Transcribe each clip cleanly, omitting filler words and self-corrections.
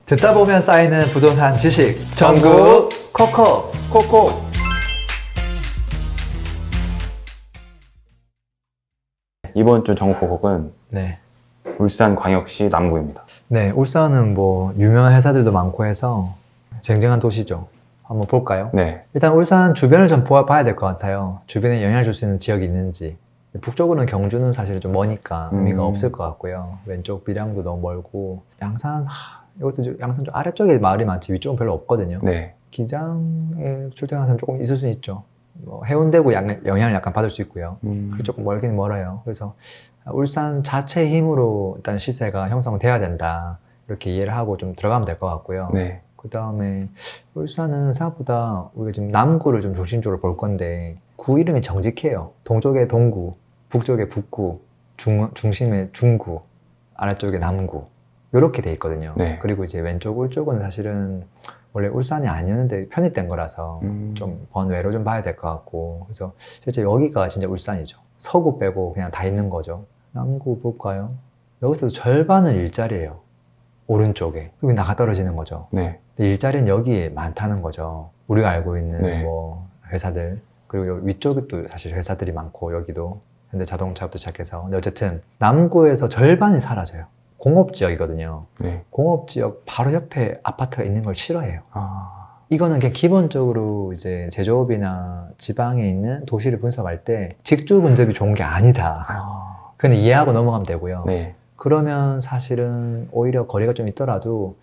듣다 보면 쌓이는 부동산 지식 전국 코코. 이번 주 전국곡은 네. 울산광역시 남구입니다. 네, 울산은 뭐 유명한 회사들도 많고 해서 쟁쟁한 도시죠. 한번 볼까요? 네. 일단 울산 주변을 좀 봐야 될 것 같아요. 주변에 영향을 줄 수 있는 지역이 있는지. 북쪽으로는 경주는 사실 좀 머니까 의미가 없을 것 같고요. 왼쪽 밀양도 너무 멀고 양산, 양산 좀 아래쪽에 마을이 많지 위쪽은 별로 없거든요. 네. 기장에 출퇴근하는 사람 조금 있을 수는 있죠. 뭐 해운대구 영향을 약간 받을 수 있고요. 그리고 조금 멀긴 멀어요. 그래서 울산 자체의 힘으로 일단 시세가 형성돼야 된다. 이렇게 이해를 하고 좀 들어가면 될 것 같고요. 네. 그 다음에 울산은 생각보다 우리가 지금 남구를 좀 중심적으로 볼 건데 구 이름이 정직해요. 동쪽에 동구, 북쪽에 북구, 중심에 중구, 아래쪽에 남구 이렇게 돼 있거든요. 네. 그리고 이제 왼쪽 울쪽은 사실은 원래 울산이 아니었는데 편입된 거라서 좀 번외로 좀 봐야 될 것 같고 그래서 실제 여기가 진짜 울산이죠. 서구 빼고 그냥 다 있는 거죠. 남구 볼까요? 여기서 절반은 일자리예요. 오른쪽에. 그게 나가 떨어지는 거죠. 네. 근데 일자리는 여기에 많다는 거죠. 우리가 알고 있는 네. 뭐 회사들 그리고 여기 위쪽에 또 사실 회사들이 많고 여기도 현대자동차부터 시작해서 근데 어쨌든 남구에서 절반이 사라져요. 공업지역이거든요. 네. 공업지역 바로 옆에 아파트가 있는 걸 싫어해요. 아. 이거는 그냥 기본적으로 이제 제조업이나 지방에 있는 도시를 분석할 때 직주 근접이 좋은 게 아니다. 아. 근데 이해하고 넘어가면 되고요. 네. 그러면 사실은 오히려 거리가 좀 있더라도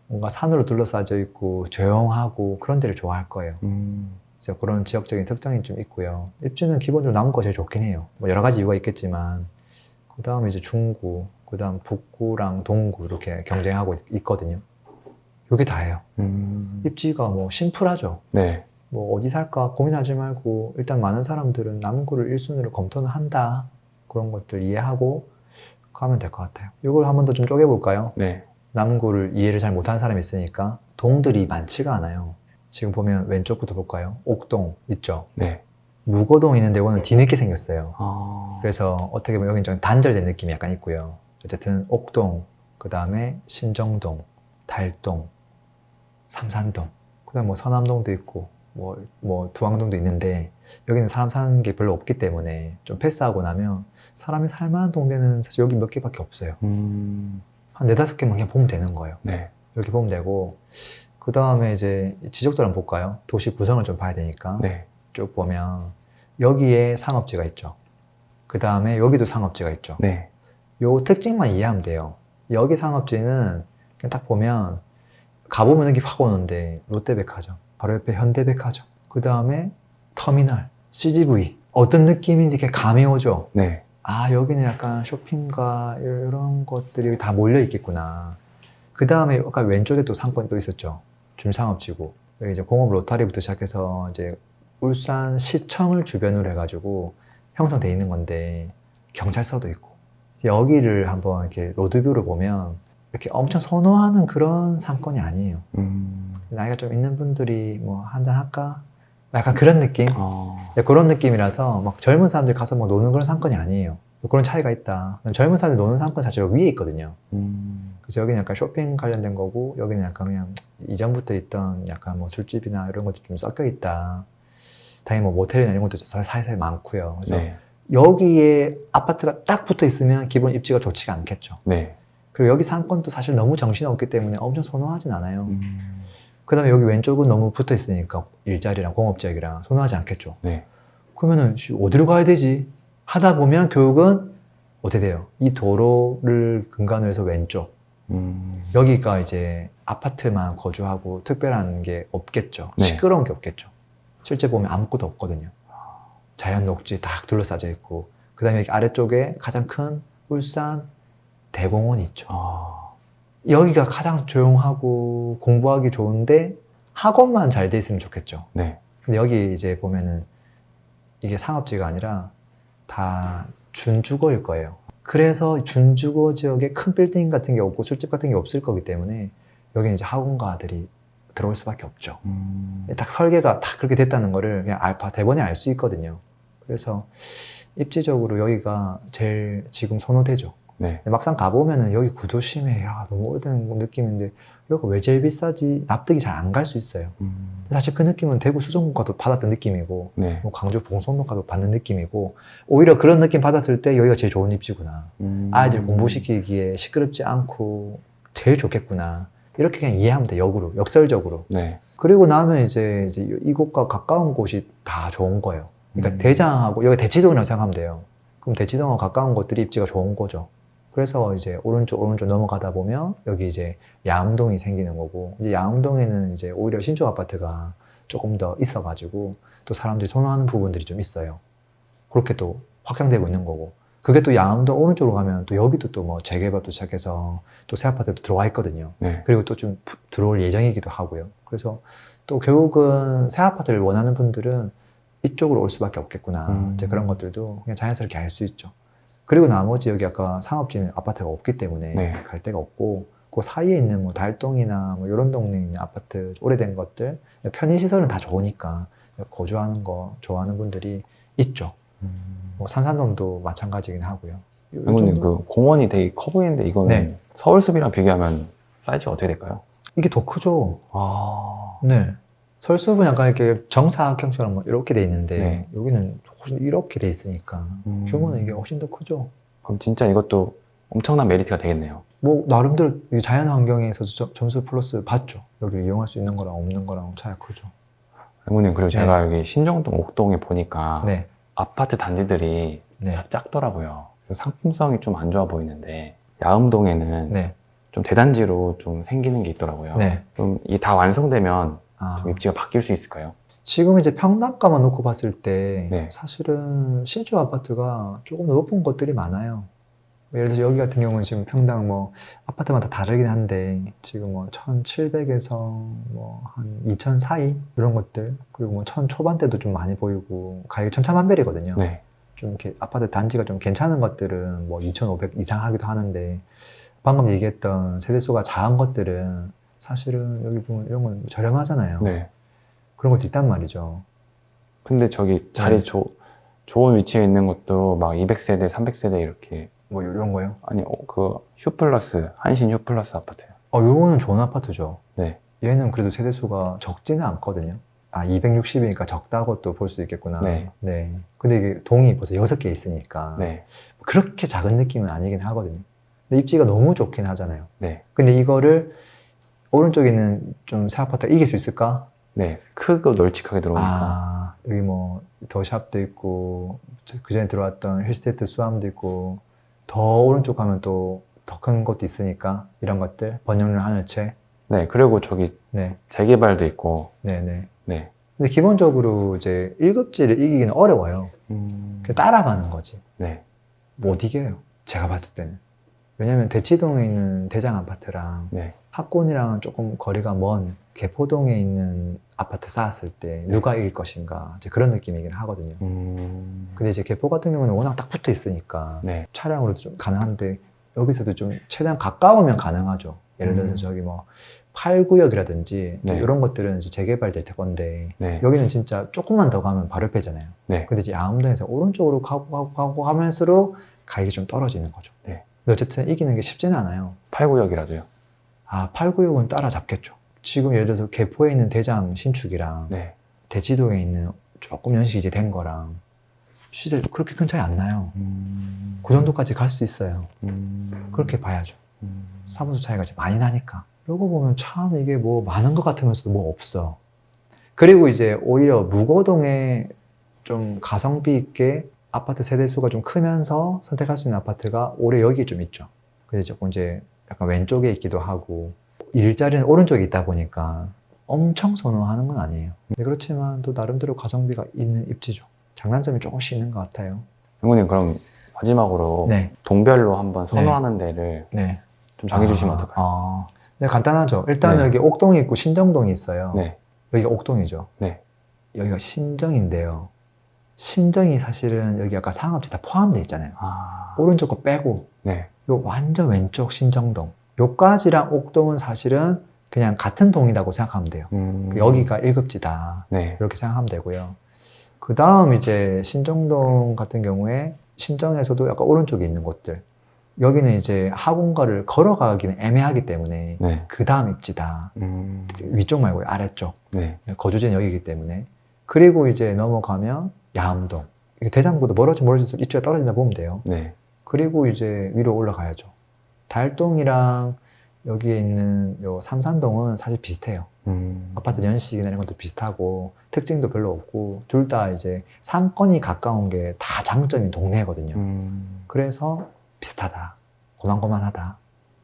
뭔가 산으로 둘러싸여 있고 조용하고 그런 데를 좋아할 거예요. 그래서 그런 지역적인 특징이 좀 있고요. 입지는 기본적으로 남구가 제일 좋긴 해요. 뭐 여러 가지 이유가 있겠지만 그 다음에 이제 중구, 그 다음 북구랑 동구 이렇게 경쟁하고 있거든요. 이게 다예요. 입지가 뭐 심플하죠. 네. 뭐 어디 살까 고민하지 말고 일단 많은 사람들은 남구를 1순위로 검토는 한다. 그런 것들 이해하고 가면 될 것 같아요. 이걸 한 번 더 좀 쪼개볼까요? 네. 남구를 이해를 잘 못하는 사람이 있으니까 동들이 많지가 않아요. 지금 보면 왼쪽부터 볼까요? 옥동 있죠? 네. 무거동 있는 데고는 뒤늦게 생겼어요. 아. 그래서 어떻게 보면 여기는 좀 단절된 느낌이 약간 있고요. 어쨌든 옥동, 그 다음에 신정동, 달동, 삼산동, 그 다음 뭐 서남동도 있고 뭐 두왕동도 있는데 여기는 사람 사는 게 별로 없기 때문에 좀 패스하고 나면 사람이 살만한 동네는 사실 여기 몇 개밖에 없어요. 한 네다섯 개만 그냥 보면 되는 거예요. 네. 이렇게 보면 되고 그 다음에 이제 지적도를 한번 볼까요? 도시 구성을 좀 봐야 되니까 네. 쭉 보면 여기에 상업지가 있죠. 그 다음에 여기도 상업지가 있죠. 네. 요 특징만 이해하면 돼요. 여기 상업지는 그냥 딱 보면 가보면 여기 확 오는데 롯데백화점, 바로 옆에 현대백화점, 그 다음에 터미널, CGV 어떤 느낌인지 이렇게 감이 오죠. 네. 아 여기는 약간 쇼핑과 이런 것들이 다 몰려 있겠구나. 그 다음에 아까 왼쪽에 또 상권이 또 있었죠. 준상업지구. 여기 이제 공업 로터리부터 시작해서 이제 울산 시청을 주변으로 해가지고 형성돼 있는 건데 경찰서도 있고 여기를 한번 이렇게 로드뷰를 보면 이렇게 엄청 선호하는 그런 상권이 아니에요. 나이가 좀 있는 분들이 뭐 한잔 할까? 약간 그런 느낌? 아. 그런 느낌이라서 막 젊은 사람들이 가서 뭐 노는 그런 상권이 아니에요. 그런 차이가 있다. 젊은 사람들이 노는 상권 사실 여기 위에 있거든요. 그래서 여기는 약간 쇼핑 관련된 거고 여기는 약간 그냥 이전부터 있던 약간 뭐 술집이나 이런 것도 좀 섞여 있다. 당연히 뭐 모텔이나 이런 것도 사이사이 많고요. 그래서 네. 여기에 아파트가 딱 붙어 있으면 기본 입지가 좋지가 않겠죠. 네. 그리고 여기 상권도 사실 너무 정신없기 때문에 엄청 선호하진 않아요. 그 다음에 여기 왼쪽은 너무 붙어 있으니까 일자리랑 공업지역이랑 선호하지 않겠죠. 네. 그러면은 어디로 가야 되지? 하다 보면 결국은 어떻게 돼요? 이 도로를 근간으로 해서 왼쪽 여기가 이제 아파트만 거주하고 특별한 게 없겠죠. 네. 시끄러운 게 없겠죠. 실제 보면 아무것도 없거든요. 자연 녹지 딱 둘러싸여 있고 그 다음에 여기 아래쪽에 가장 큰 울산 대공원이 있죠. 아. 여기가 가장 조용하고 공부하기 좋은데 학원만 잘 돼 있으면 좋겠죠. 네. 근데 여기 이제 보면은 이게 상업지가 아니라 다 준주거일 거예요. 그래서 준주거 지역에 큰 빌딩 같은 게 없고 술집 같은 게 없을 거기 때문에 여기는 이제 학원가들이 들어올 수밖에 없죠. 딱 설계가 딱 그렇게 됐다는 거를 그냥 대본에 알 수 있거든요. 그래서 입지적으로 여기가 제일 지금 선호되죠. 네. 근데 막상 가보면은 여기 구도심에 야 너무 오래된 느낌인데 여기가 왜 제일 비싸지? 납득이 잘 안 갈 수 있어요. 사실 그 느낌은 대구 수성구가도 받았던 느낌이고 네. 뭐 광주 봉송동가도 받는 느낌이고 오히려 그런 느낌 받았을 때 여기가 제일 좋은 입지구나. 아이들 공부시키기에 시끄럽지 않고 제일 좋겠구나. 이렇게 그냥 이해하면 돼. 역으로 역설적으로. 네. 그리고 나면 이제 이곳과 가까운 곳이 다 좋은 거예요. 그러니까 대장하고 여기 대치동이라고 생각하면 돼요. 그럼 대치동하고 가까운 곳들이 입지가 좋은 거죠. 그래서 이제 오른쪽 넘어가다 보면 여기 이제 야암동이 생기는 거고 이제 야암동에는 이제 오히려 신축 아파트가 조금 더 있어가지고 또 사람들이 선호하는 부분들이 좀 있어요. 그렇게 또 확장되고 있는 거고 그게 또 야암동 오른쪽으로 가면 또 여기도 또 뭐 재개발도 시작해서 또 새 아파트도 들어와 있거든요. 네. 그리고 또 좀 들어올 예정이기도 하고요. 그래서 또 결국은 새 아파트를 원하는 분들은 이쪽으로 올 수밖에 없겠구나. 이제 그런 것들도 그냥 자연스럽게 알 수 있죠. 그리고 나머지 여기 아까 상업지는 아파트가 없기 때문에 네. 갈 데가 없고 그 사이에 있는 뭐 달동이나 뭐 이런 동네에 있는 아파트 오래된 것들 편의시설은 다 좋으니까 거주하는 거 좋아하는 분들이 있죠. 뭐 산산동도 마찬가지긴 하고요. 이 장군님 정도? 그 공원이 되게 커 보이는데 이거는 네. 서울숲이랑 비교하면 사이즈가 어떻게 될까요? 이게 더 크죠. 아. 네. 설숲은 약간 이렇게 정사각형처럼 뭐 이렇게 돼 있는데 네. 여기는 훨씬 이렇게 돼 있으니까 규모는 이게 훨씬 더 크죠. 그럼 진짜 이것도 엄청난 메리트가 되겠네요. 뭐 나름대로 이 자연 환경에서 점수 플러스 받죠. 여기를 이용할 수 있는 거랑 없는 거랑 차이가 크죠. 장군님 그리고 제가 여기 신정동 옥동에 보니까 네. 아파트 단지들이 네. 다 작더라고요. 그래서 상품성이 좀 안 좋아 보이는데 야음동에는 네. 좀 대단지로 좀 생기는 게 있더라고요. 네. 좀 이 다 완성되면 아, 좀 입지가 바뀔 수 있을까요? 지금 이제 평당가만 놓고 봤을 때 네. 사실은 신축 아파트가 조금 높은 것들이 많아요. 예를 들어서 여기 같은 경우는 지금 평당 뭐 아파트마다 다르긴 한데 지금 뭐 1,700에서 뭐 한 2,000 사이 이런 것들 그리고 뭐 1,000 초반대도 좀 많이 보이고 가격이 천차만별이거든요. 네. 좀 이렇게 아파트 단지가 좀 괜찮은 것들은 뭐 2,500 이상 하기도 하는데 방금 얘기했던 세대수가 작은 것들은 사실은 여기 보면 이런 건 저렴하잖아요. 네. 그런 것도 있단 말이죠. 근데 저기 자리 네. 좋은 위치에 있는 것도 막 200세대, 300세대 이렇게 뭐 이런 거요? 아니 그 휴플러스 한신 휴플러스 아파트요. 요거는 좋은 아파트죠. 네. 얘는 그래도 세대수가 적지는 않거든요. 아, 260이니까 적다고 또 볼 수 있겠구나. 네. 네. 근데 이게 동이 벌써 6개 있으니까 네. 그렇게 작은 느낌은 아니긴 하거든요. 근데 입지가 너무 좋긴 하잖아요. 네. 근데 이거를 오른쪽에 있는 좀 새 아파트가 이길 수 있을까? 네. 크고 널찍하게 들어오니까. 아, 여기 뭐 더샵도 있고 그 전에 들어왔던 힐스테이트 수암도 있고 더 오른쪽 가면 또 더 큰 것도 있으니까 이런 것들 번영률 하늘채. 네. 그리고 저기 네, 재개발도 있고. 네. 네. 근데 기본적으로 이제 1급지를 이기기는 어려워요. 그냥 따라가는 거지. 네. 못 이겨요. 제가 봤을 때는. 왜냐면 대치동에 있는 대장 아파트랑 네. 학군이랑 조금 거리가 먼 개포동에 있는 아파트 쌓았을 때 누가 이길 것인가 이제 그런 느낌이긴 하거든요. 근데 이제 개포 같은 경우는 워낙 딱 붙어 있으니까 네. 차량으로도 좀 가능한데 여기서도 좀 최대한 가까우면 가능하죠. 예를 들어서 저기 뭐 8구역이라든지 네. 이런 것들은 이제 재개발될 건데 네. 여기는 진짜 조금만 더 가면 바로 옆에잖아요. 네. 근데 이제 양암동에서 오른쪽으로 가고 하면서로 가격이 좀 떨어지는 거죠. 네. 근데 어쨌든 이기는 게 쉽지는 않아요. 8구역이라도요. 아, 8구역은 따라잡겠죠. 지금 예를 들어서 개포에 있는 대장 신축이랑 네. 대치동에 있는 조금 연식이 이제 된 거랑 실제 그렇게 큰 차이 안 나요. 그 정도까지 갈 수 있어요. 그렇게 봐야죠. 사무소 차이가 이제 많이 나니까. 이러고 보면 참 이게 뭐 많은 것 같으면서도 뭐 없어. 그리고 이제 오히려 무거동에 좀 가성비 있게 아파트 세대수가 좀 크면서 선택할 수 있는 아파트가 올해 여기에 좀 있죠. 근데 조금 이제 약간 왼쪽에 있기도 하고 일자리는 오른쪽에 있다 보니까 엄청 선호하는 건 아니에요. 근데 그렇지만 또 나름대로 가성비가 있는 입지죠. 장단점이 조금씩 있는 것 같아요. 장군님 그럼 마지막으로 네. 동별로 한번 선호하는 데를 네. 좀 정해주시면 어떨까요? 네, 간단하죠. 일단 네. 여기 옥동이 있고 신정동이 있어요. 네. 여기가 옥동이죠. 네. 여기가 신정인데요. 신정이 사실은 여기 아까 상업지 다 포함되어 있잖아요. 아. 오른쪽 거 빼고 네. 요 완전 왼쪽 신정동 요까지랑 옥동은 사실은 그냥 같은 동이라고 생각하면 돼요. 여기가 1급지다 네. 이렇게 생각하면 되고요. 그 다음 이제 신정동 같은 경우에 신정에서도 약간 오른쪽에 있는 곳들 여기는 이제 학원가를 걸어가기는 애매하기 때문에 네. 그 다음 입지다. 위쪽 말고 아래쪽. 네. 거주지는 여기이기 때문에. 그리고 이제 넘어가면 야암동. 이게 대장보다 멀어질수록 입지가 떨어진다 보면 돼요. 네. 그리고 이제 위로 올라가야죠. 달동이랑 여기에 있는 요 삼산동은 사실 비슷해요. 아파트 연식이나 이런 것도 비슷하고 특징도 별로 없고 둘 다 이제 상권이 가까운 게 다 장점인 동네거든요. 그래서 비슷하다, 고만고만하다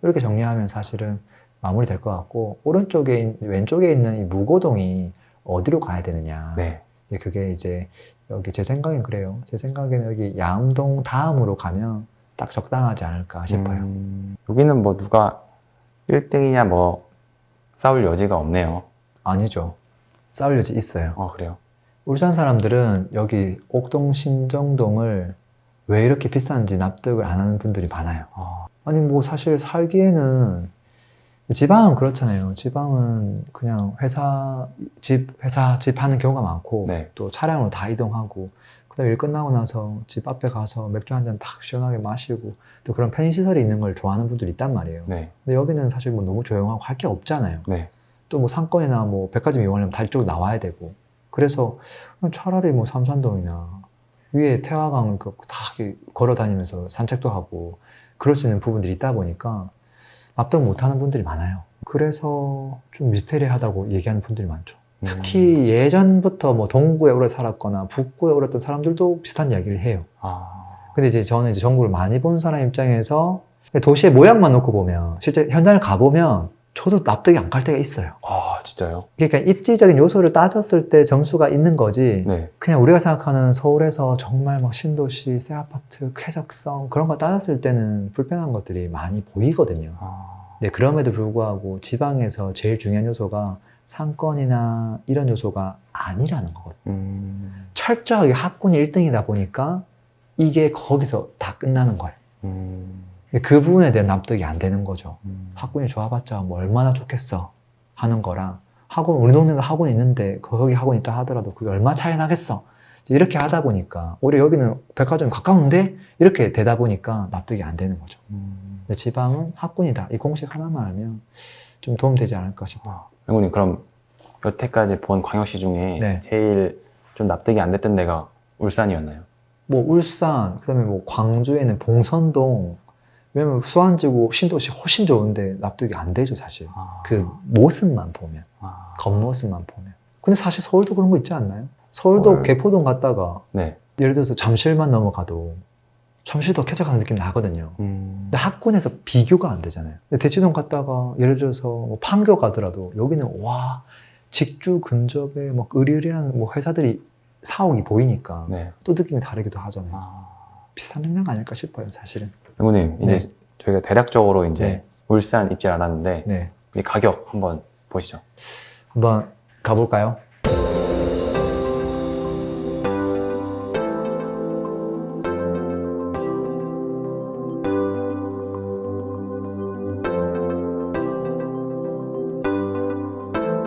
이렇게 정리하면 사실은 마무리될 것 같고 왼쪽에 있는 이 무고동이 어디로 가야 되느냐. 네. 근데 그게 이제 여기 제 생각엔 그래요. 제 생각에는 여기 야암동 다음으로 가면 딱 적당하지 않을까 싶어요. 여기는 뭐 누가 1등이냐 뭐 싸울 여지가 없네요. 아니죠. 싸울 여지 있어요. 그래요? 울산 사람들은 여기 옥동 신정동을 왜 이렇게 비싼지 납득을 안 하는 분들이 많아요. 아니 뭐 사실 살기에는 지방은 그렇잖아요. 지방은 그냥 회사 집 하는 경우가 많고 네. 또 차량으로 다 이동하고 그다음에 일 끝나고 나서 집 앞에 가서 맥주 한 잔 탁 시원하게 마시고 또 그런 편의시설이 있는 걸 좋아하는 분들이 있단 말이에요. 네. 근데 여기는 사실 뭐 너무 조용하고 할 게 없잖아요. 네. 또 뭐 상권이나 뭐 백화점 이용하려면 다 이쪽으로 나와야 되고 그래서 차라리 뭐 삼산동이나 위에 태화강 다 걸어 다니면서 산책도 하고 그럴 수 있는 부분들이 있다 보니까 납득 못 하는 분들이 많아요. 그래서 좀 미스테리하다고 얘기하는 분들이 많죠. 특히 예전부터 뭐 동구에 오래 살았거나 북구에 오래 했던 사람들도 비슷한 이야기를 해요. 근데 이제 저는 이제 전국을 많이 본 사람 입장에서 도시의 모양만 놓고 보면 실제 현장을 가보면 저도 납득이 안 갈 때가 있어요. 진짜요? 그러니까 입지적인 요소를 따졌을 때 점수가 있는 거지. 네. 그냥 우리가 생각하는 서울에서 정말 막 신도시, 새 아파트, 쾌적성 그런 거 따졌을 때는 불편한 것들이 많이 보이거든요. 네, 그럼에도 불구하고 지방에서 제일 중요한 요소가 상권이나 이런 요소가 아니라는 거거든요. 철저하게 학군이 1등이다 보니까 이게 거기서 다 끝나는 거예요. 그 부분에 대한 납득이 안 되는 거죠. 학군이 좋아봤자 뭐 얼마나 좋겠어 하는 거랑 우리 동네도 학원이 있는데 거기 학원이 있다 하더라도 그게 얼마 차이 나겠어. 이렇게 하다 보니까 오히려 여기는 백화점이 가까운데 이렇게 되다 보니까 납득이 안 되는 거죠. 근데 지방은 학군이다. 이 공식 하나만 알면 좀 도움되지 않을까 싶어요. 영훈님 그럼 여태까지 본 광역시 중에 네. 제일 좀 납득이 안 됐던 데가 울산이었나요? 뭐 울산, 그다음에 뭐 광주에는 봉선동, 왜냐면 수완지구 신도시 훨씬 좋은데 납득이 안 되죠 사실. 그 모습만 보면, 겉모습만 보면. 근데 사실 서울도 그런 거 있지 않나요? 서울도 개포동 갔다가 네. 예를 들어서 잠실만 넘어가도 잠실도 쾌적한 느낌 나거든요. 근데 학군에서 비교가 안 되잖아요. 근데 대치동 갔다가 예를 들어서 뭐 판교 가더라도 여기는 와 직주 근접에 막 의리의리한 뭐 회사들이 사옥이 보이니까 네. 또 느낌이 다르기도 하잖아요. 비슷한 능력 아닐까 싶어요 사실은. 영훈님 이제 네. 저희가 대략적으로 이제 네. 울산 입지 알았는데 네. 이 가격 한번 보시죠. 한번 가볼까요?